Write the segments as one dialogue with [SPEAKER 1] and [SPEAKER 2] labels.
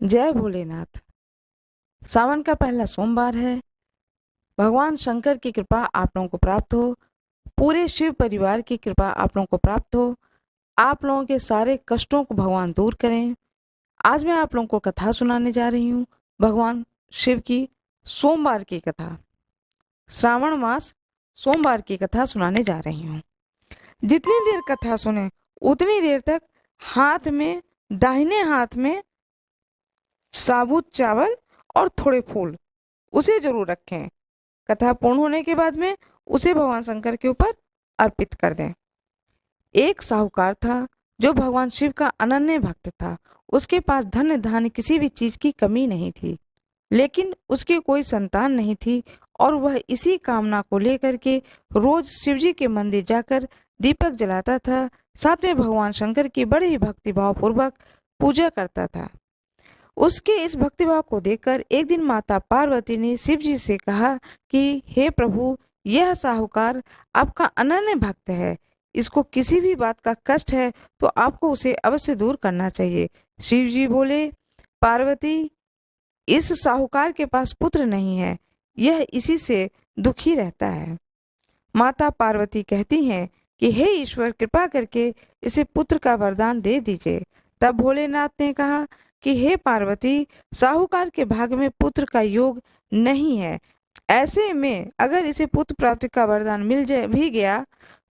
[SPEAKER 1] जय भोलेनाथ। सावन का पहला सोमवार है। भगवान शंकर की कृपा आप लोगों को प्राप्त हो। पूरे शिव परिवार की कृपा आप लोगों को प्राप्त हो। आप लोगों के सारे कष्टों को भगवान दूर करें। आज मैं आप लोगों को कथा सुनाने जा रही हूँ। भगवान शिव की सोमवार की कथा, श्रावण मास सोमवार की कथा सुनाने जा रही हूँ। जितनी देर कथा सुने उतनी देर तक हाथ में, दाहिने हाथ में साबुत चावल और थोड़े फूल उसे जरूर रखें। कथा पूर्ण होने के बाद में उसे भगवान शंकर के ऊपर अर्पित कर दें। एक साहूकार था जो भगवान शिव का अनन्य भक्त था। उसके पास धन धान्य किसी भी चीज की कमी नहीं थी, लेकिन उसकी कोई संतान नहीं थी और वह इसी कामना को लेकर के रोज शिव जी के मंदिर जाकर दीपक जलाता था। साथ में भगवान शंकर की बड़े ही भक्तिभाव पूर्वक पूजा करता था। उसके इस भक्तिभाव को देखकर एक दिन माता पार्वती ने शिव जी से कहा कि हे प्रभु, यह साहूकार आपका अनन्य भक्त है। इसको किसी भी बात का कष्ट है तो आपको उसे अवश्य दूर करना चाहिए। शिव जी बोले, पार्वती, इस साहूकार के पास पुत्र नहीं है, यह इसी से दुखी रहता है। माता पार्वती कहती हैं कि हे ईश्वर, कृपा करके इसे पुत्र का वरदान दे दीजिए। तब भोलेनाथ ने कहा कि हे पार्वती, साहूकार के भाग्य में पुत्र का योग नहीं है। ऐसे में अगर इसे पुत्र प्राप्ति का वरदान मिल जाए भी गया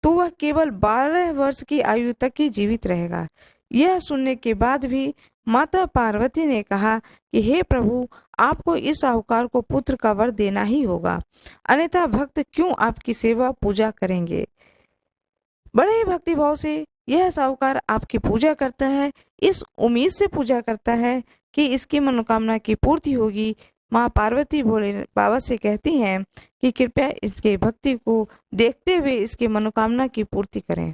[SPEAKER 1] तो वह केवल 12 वर्ष की आयु तक ही जीवित रहेगा। यह सुनने के बाद भी माता पार्वती ने कहा कि हे प्रभु, आपको इस साहूकार को पुत्र का वर देना ही होगा, अन्यथा भक्त क्यों आपकी सेवा पूजा करेंगे। बड़े ही भक्तिभाव से यह साहूकार आपकी पूजा करता है, इस उम्मीद से पूजा करता है कि इसकी मनोकामना की पूर्ति होगी। माँ पार्वती भोले बाबा से कहती हैं कि कृपया इसके भक्ति को देखते हुए इसकी मनोकामना की पूर्ति करें।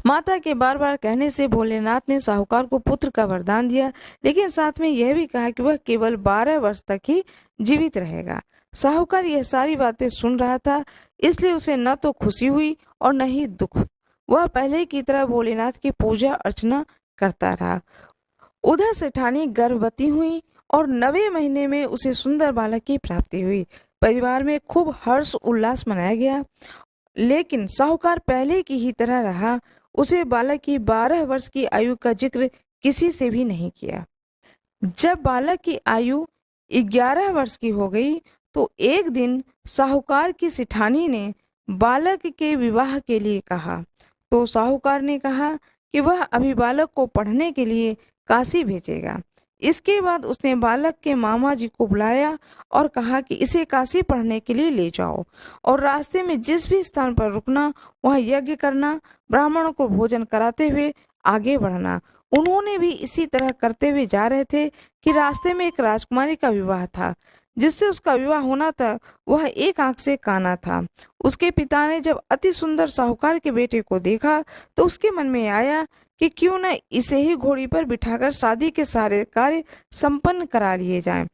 [SPEAKER 1] माता के बार बार कहने से भोलेनाथ ने साहूकार को पुत्र का वरदान दिया, लेकिन साथ में यह भी कहा कि वह केवल 12 वर्ष तक ही जीवित रहेगा। साहूकार यह सारी बातें सुन रहा था, इसलिए उसे न तो खुशी हुई और न ही दुख। वह पहले की तरह भोलेनाथ की पूजा अर्चना करता रहा। उधर सेठानी गर्भवती हुई और 9वें महीने में उसे सुंदर बालक की प्राप्ति हुई। परिवार में खूब हर्ष उल्लास मनाया गया, लेकिन साहूकार पहले की ही तरह रहा। उसे बालक की 12 वर्ष की आयु का जिक्र किसी से भी नहीं किया। जब बालक की आयु 11 वर्ष की हो गई तो एक दिन साहूकार की सिठानी ने बालक के विवाह के लिए कहा। तो साहूकार ने कहा कि वह अभी बालक को पढ़ने के लिए काशी भेजेगा। इसके बाद उसने बालक के मामा जी को बुलाया और कहा कि इसे काशी पढ़ने के लिए ले जाओ और रास्ते में जिस भी स्थान पर रुकना वहाँ यज्ञ करना, ब्राह्मणों को भोजन कराते हुए आगे बढ़ना। उन्होंने भी इसी तरह करते हुए जा रहे थे कि रास्ते में एक राजकुमारी का विवाह था। जिससे उसका विवाह होना था वह एक आंख से काना था। उसके पिता ने जब अति सुंदर साहूकार के बेटे को देखा तो उसके मन में आया कि क्यों न इसे ही घोड़ी पर बिठाकर शादी के सारे कार्य संपन्न करा लिए जाएं।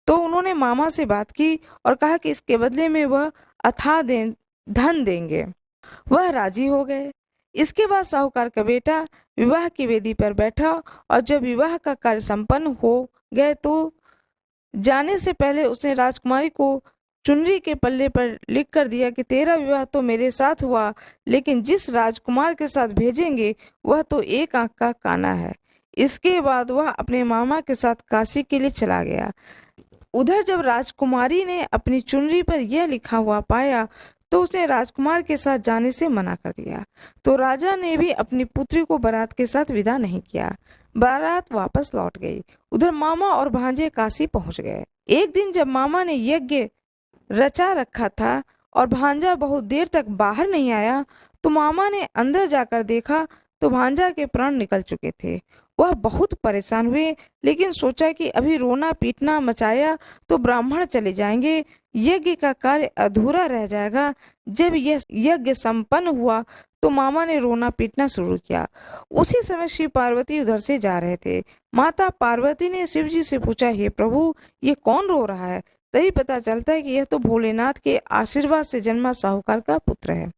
[SPEAKER 1] तो उन्होंने मामा से बात की और कहा कि इसके बदले में वह धन देंगे। वह राजी हो गए। इसके बाद साहूकार का बेटा विवाह की वेदी पर बैठा और जब विवाह का कार्य संपन्न हो गए तो जाने से पहले उसने राजकुमारी को चुनरी के पल्ले पर लिख कर दिया कि तेरा विवाह तो मेरे साथ हुआ, लेकिन जिस राजकुमार के साथ भेजेंगे वह तो एक आंख का काना है। इसके बाद वह अपने मामा के साथ काशी के लिए चला गया। उधर जब राजकुमारी ने अपनी चुनरी पर यह लिखा हुआ पाया तो उसने राजकुमार के साथ जाने से मना कर दिया। तो राजा ने भी अपनी पुत्री को बारात के साथ विदा नहीं किया। बारात वापस लौट गई। उधर मामा और भांजे काशी पहुंच गए। एक दिन जब मामा ने यज्ञ रचा रखा था और भांजा बहुत देर तक बाहर नहीं आया तो मामा ने अंदर जाकर देखा तो भांजा के प्राण निकल चुके थे। वह बहुत परेशान हुए, लेकिन सोचा कि अभी रोना पीटना मचाया तो ब्राह्मण चले जाएंगे, यज्ञ का कार्य अधूरा रह जाएगा। जब यह यज्ञ संपन्न हुआ तो मामा ने रोना पीटना शुरू किया। उसी समय शिव पार्वती उधर से जा रहे थे। माता पार्वती ने शिव जी से पूछा, हे प्रभु, ये कौन रो रहा है। तभी पता चलता है कि यह तो भोलेनाथ के आशीर्वाद से जन्मा साहूकार का पुत्र है।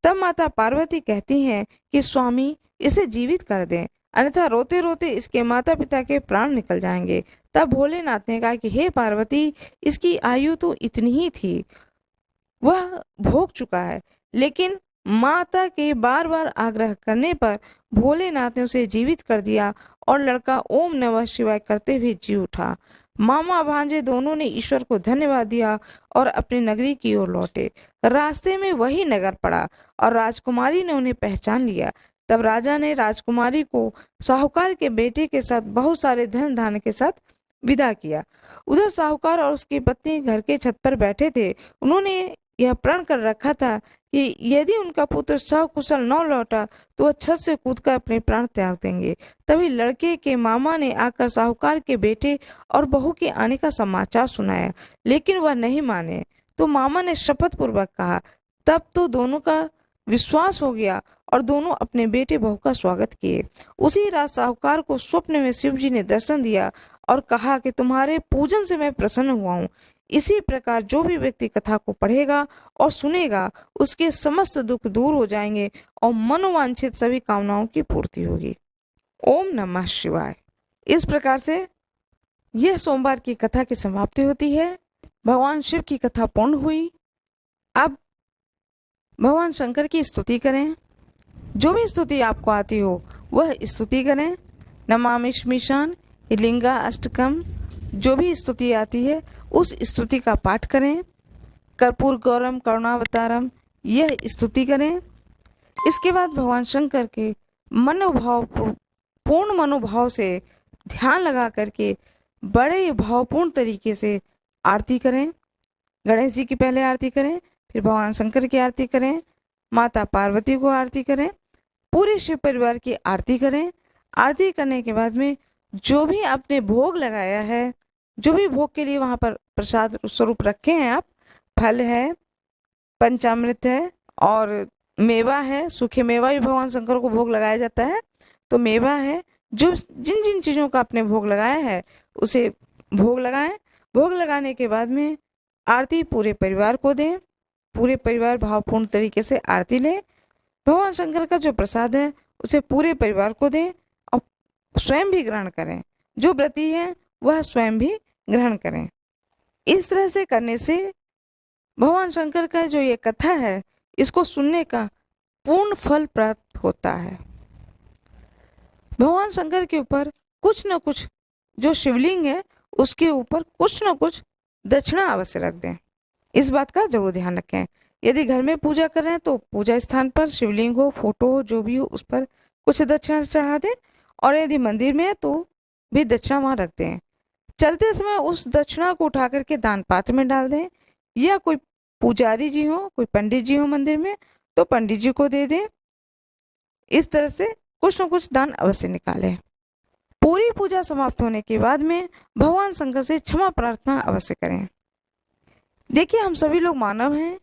[SPEAKER 1] तब माता पार्वती कहती हैं कि स्वामी, इसे जीवित कर दें, अन्यथा रोते रोते इसके माता पिता के प्राण निकल जाएंगे। तब भोलेनाथ ने कहा कि हे पार्वती, इसकी आयु तो इतनी ही थी, वह भोग चुका है। लेकिन माता के बार बार आग्रह करने पर भोलेनाथ ने उसे जीवित कर दिया और लड़का ओम नमः शिवाय करते हुए जी उठा। मामा भांजे दोनों ने ईश्वर को धन्यवाद दिया और अपनी नगरी की ओर लौटे। रास्ते में वही नगर पड़ा और राजकुमारी ने उन्हें पहचान लिया। तब राजा ने राजकुमारी को साहूकार के बेटे के साथ बहुत सारे धन धान्य के साथ विदा किया। उधर साहूकार और उसकी पत्नी घर के छत पर बैठे थे। उन्होंने यह प्रण कर रखा था कि यदि उनका पुत्र सकुशल न लौटा तो वह छत से कूदकर अपने प्राण त्याग देंगे। तभी लड़के के मामा ने आकर साहूकार के बेटे और बहू के आने का समाचार सुनाया, लेकिन वह नहीं माने। तो मामा ने शपथ पूर्वक कहा। तब तो दोनों का विश्वास हो गया और दोनों अपने बेटे बहू का स्वागत किए। उसी रात साहूकार को स्वप्न में शिव जी ने दर्शन दिया और कहा कि तुम्हारे पूजन से मैं प्रसन्न हुआ हूँ। इसी प्रकार जो भी व्यक्ति कथा को पढ़ेगा और सुनेगा, उसके समस्त दुख दूर हो जाएंगे और मनोवांछित सभी कामनाओं की पूर्ति होगी। ओम नमः शिवाय। इस प्रकार से यह सोमवार की कथा की समाप्ति होती है। भगवान शिव की कथा पूर्ण हुई। अब भगवान शंकर की स्तुति करें। जो भी स्तुति आपको आती हो वह स्तुति करें। नमामि स्मीशान, लिंगा अष्टकम, जो भी स्तुति आती है उस स्तुति का पाठ करें। कर्पूर गौरम करुणावतारम, यह स्तुति करें। इसके बाद भगवान शंकर के पूर्ण मनोभाव से ध्यान लगा करके बड़े भावपूर्ण तरीके से आरती करें। गणेश जी की पहले आरती करें, फिर भगवान शंकर की आरती करें, माता पार्वती को आरती करें, पूरे शिव परिवार की आरती करें। आरती करने के बाद में जो भी आपने भोग लगाया है, जो भी भोग के लिए वहाँ पर प्रसाद स्वरूप रखे हैं आप, फल है, पंचामृत है और मेवा है। सूखे मेवा भी भगवान शंकर को भोग लगाया जाता है, तो मेवा है। जो जिन जिन चीज़ों का आपने भोग लगाया है उसे भोग लगाएं। भोग लगाने के बाद में आरती पूरे परिवार को दें। पूरे परिवार भावपूर्ण तरीके से आरती ले। भगवान शंकर का जो प्रसाद है उसे पूरे परिवार को दें और स्वयं भी ग्रहण करें। जो व्रती है वह स्वयं भी ग्रहण करें। इस तरह से करने से भगवान शंकर का जो ये कथा है, इसको सुनने का पूर्ण फल प्राप्त होता है। भगवान शंकर के ऊपर कुछ न कुछ, जो शिवलिंग है उसके ऊपर कुछ न कुछ दक्षिणा अवश्य रख दें। इस बात का जरूर ध्यान रखें। यदि घर में पूजा कर रहे हैं तो पूजा स्थान पर शिवलिंग हो, फोटो हो, जो भी हो, उस पर कुछ दक्षिणा चढ़ा दें। और यदि मंदिर में है तो भी दक्षिणा वहाँ रख दें। चलते समय उस दक्षिणा को उठा करके दान पात्र में डाल दें, या कोई पुजारी जी हो, कोई पंडित जी हो मंदिर में, तो पंडित जी को दे दें। इस तरह से कुछ न कुछ दान अवश्य निकालें। पूरी पूजा समाप्त होने के बाद में भगवान शंकर से क्षमा प्रार्थना अवश्य करें। देखिए, हम सभी लोग मानव हैं,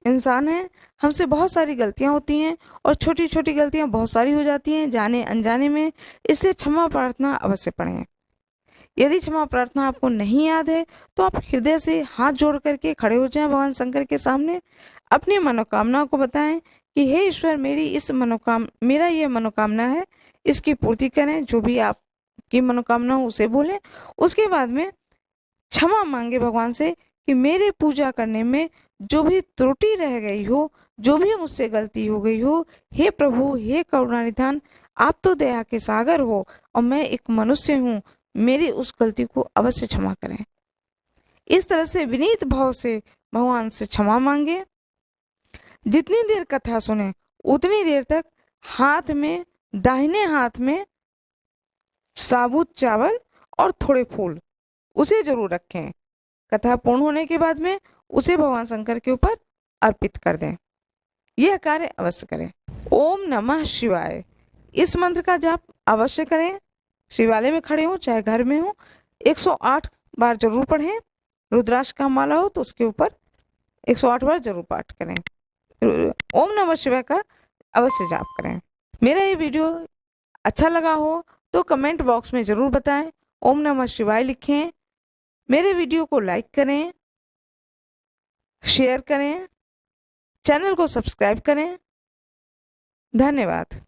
[SPEAKER 1] इंसान हैं, हमसे बहुत सारी गलतियां होती हैं और छोटी छोटी गलतियां बहुत सारी हो जाती हैं जाने अनजाने में। इसलिए क्षमा प्रार्थना अवश्य पढ़ें। यदि क्षमा प्रार्थना आपको नहीं याद है तो आप हृदय से हाथ जोड़ करके खड़े हो जाएं भगवान शंकर के सामने। अपनी मनोकामना को बताएं कि हे ईश्वर, मेरा ये मनोकामना है, इसकी पूर्ति करें। जो भी आपकी मनोकामना हो उसे बोलें। उसके बाद में क्षमा मांगे भगवान से कि मेरे पूजा करने में जो भी त्रुटि रह गई हो, जो भी मुझसे गलती हो गई हो, हे प्रभु, हे करुणानिधान, आप तो दया के सागर हो और मैं एक मनुष्य हूँ, मेरी उस गलती को अवश्य क्षमा करें। इस तरह से विनीत भाव से भगवान से क्षमा मांगे। जितनी देर कथा सुने उतनी देर तक दाहिने हाथ में साबुत चावल और थोड़े फूल उसे जरूर रखें। कथा पूर्ण होने के बाद में उसे भगवान शंकर के ऊपर अर्पित कर दें। यह कार्य अवश्य करें। ओम नमः शिवाय, इस मंत्र का जाप अवश्य करें। शिवालय में खड़े हो चाहे घर में हो, 108 बार जरूर पढ़ें। रुद्राक्ष का माला हो तो उसके ऊपर 108 बार जरूर पाठ करें। ओम नमः शिवाय का अवश्य जाप करें। मेरा ये वीडियो अच्छा लगा हो तो कमेंट बॉक्स में जरूर बताएं, ओम नमः शिवाय लिखें। मेरे वीडियो को लाइक करें, शेयर करें, चैनल को सब्सक्राइब करें। धन्यवाद।